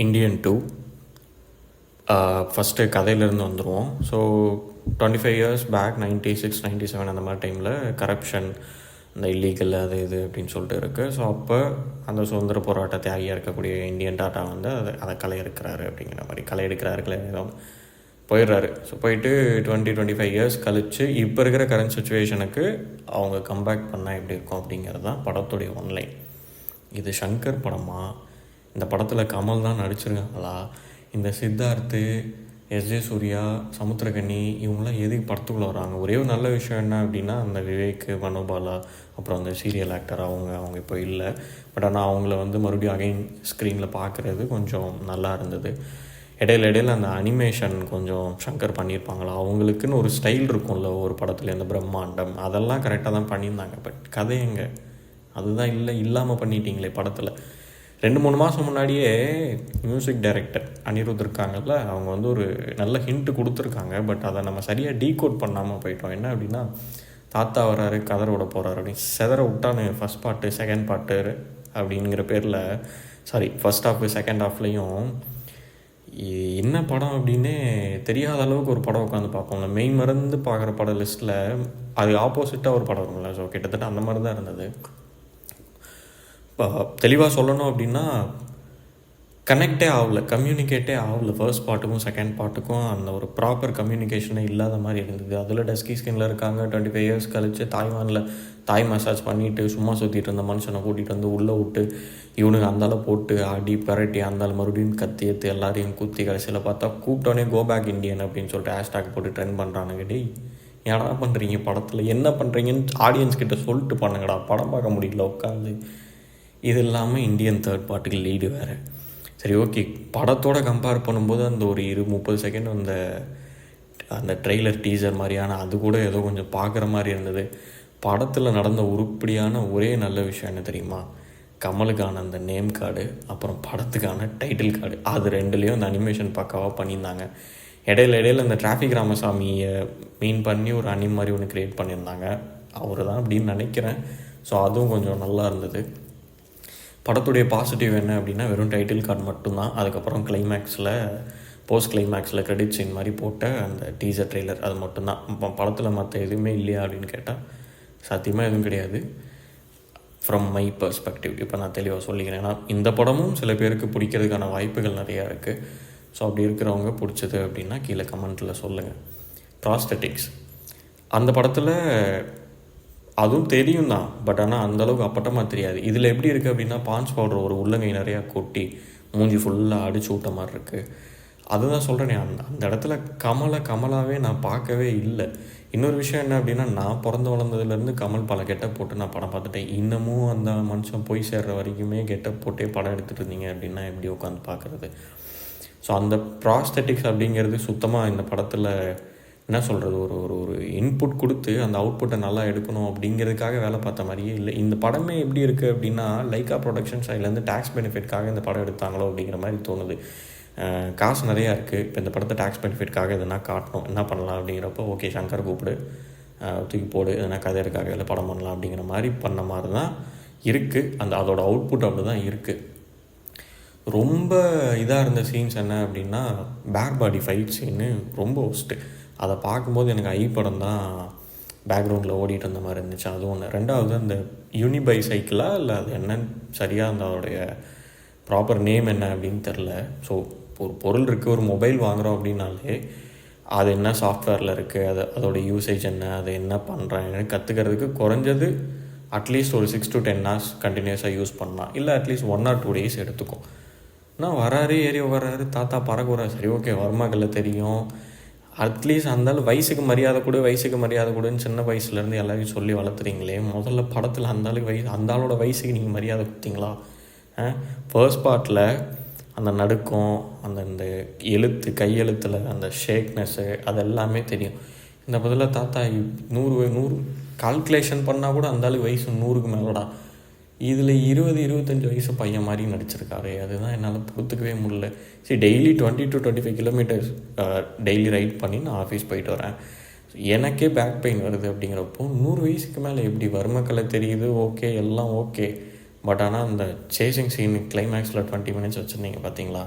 Indian 2. First கதையிலேருந்து வந்துடுவோம். So 25 years back 96, 97 அந்த மாதிரி டைமில் கரப்ஷன், இந்த இல்லீகல் அது இது அப்படின்னு சொல்லிட்டு இருக்குது. ஸோ அப்போ அந்த சுதந்திர போராட்ட தியாகியாக இருக்கக்கூடிய இந்தியன் டாட்டா வந்து அதை களை எடுக்கிறாரு அப்படிங்கிற மாதிரி களை எடுக்கிறாரு போயிடுறாரு. ஸோ போயிட்டு 25 இயர்ஸ் கழித்து இப்போ இருக்கிற கரண்ட் சுச்சுவேஷனுக்கு அவங்க கம்பேக் பண்ணால் எப்படி இருக்கும் அப்படிங்கிறது தான் படத்துடைய ஒன்லைன். இது ஷங்கர் படமா, இந்த படத்தில் கமல் தான் நடிச்சிருக்காங்களா, இந்த சித்தார்த்து, எஸ்ஜே சூர்யா, சமுத்திரகனி இவங்களாம் எதுக்கு படத்துக்குள்ளே வராங்க? ஒரே ஒரு நல்ல விஷயம் என்ன அப்படின்னா அந்த விவேக், மனோபாலா, அப்புறம் அந்த சீரியல் ஆக்டர் அவங்க இப்போ இல்லை. பட் ஆனால் அவங்கள வந்து மறுபடியும் அகைன் ஸ்க்ரீனில் பார்க்குறது கொஞ்சம் நல்லா இருந்தது. இடையில அந்த அனிமேஷன் கொஞ்சம் ஷங்கர் பண்ணியிருப்பாங்களா, அவங்களுக்குன்னு ஒரு ஸ்டைல் இருக்கும்ல ஒரு படத்தில், இந்த பிரம்மாண்டம் அதெல்லாம் கரெக்டாக தான் பண்ணியிருந்தாங்க. பட் கதை எங்கே? அதுதான் இல்லாமல் பண்ணிட்டீங்களே படத்தில். 2-3 மாதம் முன்னாடியே மியூசிக் டைரக்டர் அனிருத் இருக்காங்கல்ல, அவங்க வந்து ஒரு நல்ல ஹிண்ட்டு கொடுத்துருக்காங்க. பட் அதை நம்ம சரியாக டீகோட் பண்ணாமல் போயிட்டோம். என்ன அப்படின்னா, தாத்தா வராரு, கதரை விட போகிறாரு அப்படின்னு செதற விட்டான்னு ஃபஸ்ட் பார்ட்டு செகண்ட் பார்ட்டு அப்படிங்கிற பேரில், ஃபஸ்ட் ஹாஃப் செகண்ட் ஹாஃப்லேயும் என்ன படம் அப்படின்னே தெரியாத அளவுக்கு ஒரு படம் உட்காந்து பார்ப்போம்ல. மெய் மறந்து பார்க்குற படம் லிஸ்ட்டில் அது ஆப்போசிட்டாக ஒரு படம் இருக்கும்ல. ஸோ கிட்டத்தட்ட அந்த மாதிரி தான் இருந்தது. இப்போ தெளிவாக சொல்லணும் அப்படின்னா கனெக்டே ஆகலை, கம்யூனிகேட்டே ஆகலை. ஃபர்ஸ்ட் பார்ட்டுக்கும் செகண்ட் பார்ட்டுக்கும் அந்த ஒரு ப்ராப்பர் கம்யூனிகேஷனே இல்லாத மாதிரி இருந்தது. அதில் டஸ்கி ஸ்கின்னில் இருக்காங்க, 25 இயர்ஸ் கழித்து தாய்வானில் தாய் மசாஜ் பண்ணிவிட்டு சும்மா சுற்றிட்டு இருந்த மனுஷனை கூட்டிகிட்டு வந்து உள்ளே விட்டு இவனுக்கு அந்தாலும் போட்டு ஆடி பரட்டி அந்தாலும் மறுபடியும் கத்தி ஏற்று எல்லாரையும் குத்தி கடைசியில் பார்த்தா கூப்பிட்டோன்னே கோ பேக் இண்டியன் அப்படின்னு சொல்லிட்டு ஹேஷ்டாக் போட்டு ட்ரெண்ட் பண்ணுறானுங்க. டேய் ஏடா பண்ணுறீங்க? படத்தில் என்ன பண்ணுறீங்கன்னு ஆடியன்ஸ் கிட்ட சொல்லிட்டு பண்ணுங்கடா, படம் பார்க்க முடியல உட்காந்து. இது இல்லாமல் இந்தியன் தேர்ட் பார்ட்டுக்கு லீடு வேறு. சரி ஓகே, படத்தோடு கம்பேர் பண்ணும்போது அந்த ஒரு 20-30 செகண்ட் அந்த ட்ரெய்லர் டீசர் மாதிரியான அது கூட ஏதோ கொஞ்சம் பார்க்குற மாதிரி இருந்தது. படத்தில் நடந்த உருப்படியான ஒரே நல்ல விஷயம் என்ன தெரியுமா? கமலுக்கான அந்த நேம் கார்டு, அப்புறம் படத்துக்கான டைட்டில் கார்டு, அது ரெண்டுலேயும் அந்த அனிமேஷன் பக்காவாக பண்ணியிருந்தாங்க. இடையில இந்த டிராஃபிக் ராமசாமியை மீன் பண்ணி ஒரு அனிம் மாதிரி ஒன்று க்ரியேட் பண்ணியிருந்தாங்க. அவர் தான் அப்படின்னு நினைக்கிறேன். ஸோ அதுவும் கொஞ்சம் நல்லா இருந்தது. படத்துடைய பாசிட்டிவ் என்ன அப்படின்னா வெறும் டைட்டில் கார்டு மட்டும்தான். அதுக்கப்புறம் போஸ்ட் கிளைமேக்ஸில் கிரெடிட் சீன் மாதிரி போட்ட அந்த டீசர் ட்ரெய்லர், அது மட்டும்தான். படத்தில் மற்ற எதுவுமே இல்லையா அப்படின்னு கேட்டால் சத்தியமாக எதுவும் கிடையாது. ஃப்ரம் மை பர்ஸ்பெக்டிவ் இப்போ நான் தெளிவாக சொல்லிக்கிறேன். ஏன்னா இந்த படமும் சில பேருக்கு பிடிக்கிறதுக்கான வாய்ப்புகள் நிறையா இருக்குது. ஸோ அப்படி இருக்கிறவங்க பிடிச்சது அப்படின்னா கீழே கமெண்ட்டில் சொல்லுங்கள். ப்ராஸ்தட்டிக்ஸ் அந்த படத்தில் அதுவும் தெரியும் தான், பட் ஆனால் அந்தளவுக்கு அப்பட்டமாக தெரியாது. இதில் எப்படி இருக்குது அப்படின்னா, பான்ஸ் பவுடர் ஒரு உள்ளங்கை நிறையா கொட்டி மூஞ்சி ஃபுல்லாக அடிச்சு விட்ட மாதிரி இருக்குது. அதுதான் சொல்கிறேனே, அந்த இடத்துல கமலாகவே நான் பார்க்கவே இல்லை. இன்னொரு விஷயம் என்ன அப்படின்னா, நான் பிறந்து வளர்ந்ததுலேருந்து கமல் பல கெட்டப் போட்டு நான் படம் பார்த்துட்டேன். இன்னமும் அந்த மனுஷன் போய் சேர்கிற வரைக்குமே கெட்டப் போட்டே படம் எடுத்துகிட்டு இருந்தீங்க அப்படின்னா எப்படி உட்காந்து பார்க்குறது? ஸோ அந்த ப்ராஸ்தட்டிக்ஸ் அப்படிங்கிறது சுத்தமாக இந்த படத்தில் என்ன சொல்கிறது, ஒரு இன்புட் கொடுத்து அந்த அவுட்புட்டை நல்லா எடுக்கணும் அப்படிங்கிறதுக்காக வேலை பார்த்த மாதிரியே இல்லை. இந்த படமே எப்படி இருக்குது அப்படின்னா, லைக்கா ப்ரொடக்ஷன் சைட்லேருந்து டேக்ஸ் பெனிஃபிட்காக இந்த படம் எடுத்தாங்களோ அப்படிங்கிற மாதிரி தோணுது. காசு நிறையா இருக்குது, இப்போ இந்த படத்தை டேக்ஸ் பெனிஃபிட்காக எதுனா காட்டணும், என்ன பண்ணலாம் அப்படிங்கிறப்போ ஓகே ஷங்கர் கூப்பிடு, தூக்கி போடு, எதனா கதையருக்காக இல்லை படம் பண்ணலாம் அப்படிங்கிற மாதிரி பண்ண மாதிரி தான் இருக்குது. அதோட அவுட்புட் அப்படி தான் இருக்குது. ரொம்ப இதாக இருந்த சீன்ஸ் என்ன அப்படின்னா, பேக் பாடி ஃபைட் சீனு ரொம்ப ஒஸ்ட்டு. அதை பார்க்கும்போது எனக்கு ஐ படம் தான் பேக்ரவுண்டில் ஓடிட்டு இருந்த மாதிரி இருந்துச்சு. அது ஒன்று. ரெண்டாவது அந்த யூனிபை சைக்கிளாக இல்லை அது என்னன்னு சரியாக அந்த அதோடைய ப்ராப்பர் நேம் என்ன அப்படின்னு தெரில. ஸோ ஒரு பொருள் இருக்குது, ஒரு மொபைல் வாங்குகிறோம் அப்படின்னாலே அது என்ன சாஃப்ட்வேரில் இருக்குது, அதோடய யூசேஜ் என்ன, அதை என்ன பண்ணுறாங்கன்னு கற்றுக்கிறதுக்கு குறைஞ்சது அட்லீஸ்ட் ஒரு 6 to 10 hours கண்டினியூஸாக யூஸ் பண்ணலாம். இல்லை அட்லீஸ்ட் 1 or 2 days எடுத்துக்கும். நான் வராரு, ஏறி வர்றாரு, தாத்தா பறக்க வர்றாரு, சரி ஓகே வர்மாக்கல்ல தெரியும், அட்லீஸ்ட் அந்தாலும் வயசுக்கு மரியாதை கொடுன்னு சின்ன வயசுலேருந்து எல்லாரையும் சொல்லி வளர்த்துறீங்களே. முதல்ல படத்தில் அந்த ஆளோட வயசுக்கு நீங்கள் மரியாதை கொடுத்தீங்களா? ஃபர்ஸ்ட் பார்ட்டில் அந்த நடுக்கம், இந்த கையெழுத்தில் அந்த ஷேக்னஸ்ஸு அதெல்லாமே தெரியும். இந்த பதில் தாத்தா 100 கால்குலேஷன் பண்ணால் கூட அந்த ஆளுக்கு வயசு 100க்கு மேலடா. இதில் 20-25 வயசு பையன் மாதிரி நடிச்சிருக்காரு. அதுதான் என்னால் பொறுத்துக்கவே முடியல. சரி, daily 20 to 25 kilometers daily right பண்ணி நான் ஆஃபீஸ் போயிட்டு வரேன். எனக்கே பேக் பெயின் வருது. அப்படிங்கிறப்போ 100 வயசுக்கு மேலே எப்படி வர்மக்கலை தெரியுது, ஓகே எல்லாம் ஓகே. பட் ஆனால் அந்த சேசிங் சீன் கிளைமேக்ஸில் 20 minutes வச்சுருந்தீங்க பார்த்தீங்களா,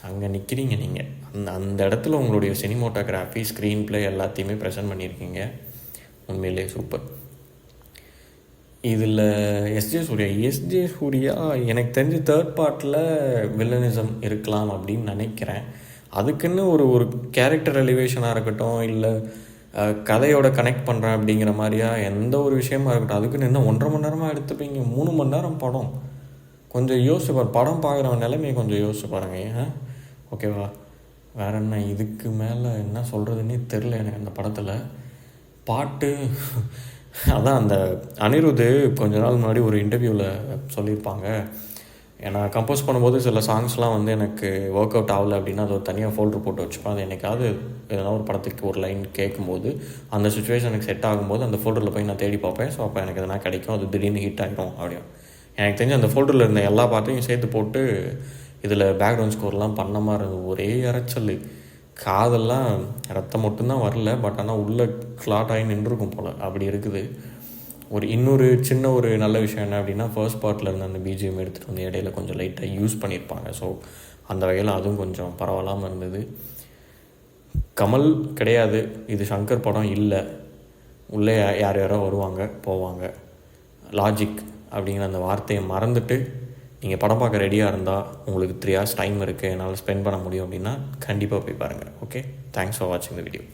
அங்கே நிற்கிறீங்க நீங்கள். அந்த இடத்துல உங்களுடைய சினிமோட்டோகிராஃபி, ஸ்க்ரீன் ப்ளே எல்லாத்தையுமே ப்ரெசென்ட் பண்ணியிருக்கீங்க. உண்மையிலே சூப்பர். இதில் எஸ்ஜே சூர்யா எனக்கு தெரிஞ்ச தேர்ட் பார்ட்டில் வில்லனிசம் இருக்கலாம் அப்படின்னு நினைக்கிறேன். அதுக்குன்னு ஒரு கேரக்டர் எலிவேஷனாக இருக்கட்டும், இல்லை கதையோட கனெக்ட் பண்ணுறேன் அப்படிங்கிற மாதிரியா எந்த ஒரு விஷயமா இருக்கட்டும், அதுக்குன்னு இன்னும் 1.5 மணி நேரமாக எடுத்துப்பீங்க. 3 மணி நேரம் படம். கொஞ்சம் யோசிச்சு பாரு, படம் பார்க்குற நிலைமையை கொஞ்சம் யோசிச்சு பாருங்க. ஏன் ஓகேவா? வேறு என்ன இதுக்கு மேலே என்ன சொல்கிறதுன்னே தெரில எனக்கு. அந்த படத்தில் பாட்டு அதான் அந்த அனிருத் கொஞ்ச நாள் முன்னாடி ஒரு இன்டர்வியூவில் சொல்லியிருப்பாங்க, ஏன்னா கம்போஸ் பண்ணும்போது சில சாங்ஸ்லாம் வந்து எனக்கு ஒர்க் அவுட் ஆகலை அப்படின்னா அது ஒரு தனியாக ஃபோல்டர் போட்டு வச்சுப்பேன். அது என்னைக்காவது எதனா ஒரு படத்துக்கு ஒரு லைன் கேட்கும்போது அந்த சுச்சுவேஷனுக்கு செட் ஆகும்போது அந்த ஃபோல்டரில் போய் நான் தேடி பார்ப்பேன். ஸோ அப்போ எனக்கு எதனா கிடைக்கும், அது திடீர்னு ஹிட் ஆகிடும் அப்படியும். எனக்கு தெரிஞ்சு அந்த ஃபோல்டரில் இருந்த எல்லா பாட்டையும் சேர்த்து போட்டு இதில் பேக்ரவுண்ட் ஸ்கோர்லாம் பண்ண மாதிரி இருந்தது. ஒரே இறைச்சல், காதெல்லாம் ரத்தம் மட்டும்தான் வரல, பட் ஆனால் உள்ளே கிளாட் ஆகி நின்றுருக்கும் போல், அப்படி இருக்குது. இன்னொரு சின்ன ஒரு நல்ல விஷயம் என்ன அப்படின்னா, ஃபர்ஸ்ட் பார்ட்டில் இருந்த அந்த பிஜிஎம் எடுத்துகிட்டு வந்து இடையில கொஞ்சம் லைட்டாக யூஸ் பண்ணியிருப்பாங்க. ஸோ அந்த வகையில் அதுவும் கொஞ்சம் பரவாயில்லாமல் இருந்தது. கமல் கிடையாது, இது சங்கர் படம் இல்லை. உள்ளே யாரோ வருவாங்க போவாங்க. லாஜிக் அப்படிங்கிற அந்த வார்த்தையை மறந்துட்டு நீங்கள் படம் பார்க்க ரெடியாக இருந்தால், உங்களுக்கு 3 hours டைம் இருக்குது, என்னால் ஸ்பெண்ட் பண்ண முடியும் அப்படின்னா கண்டிப்பாக போய் பாருங்கள். ஓகே, தேங்க்ஸ் ஃபார் வாட்சிங் த வீடியோ.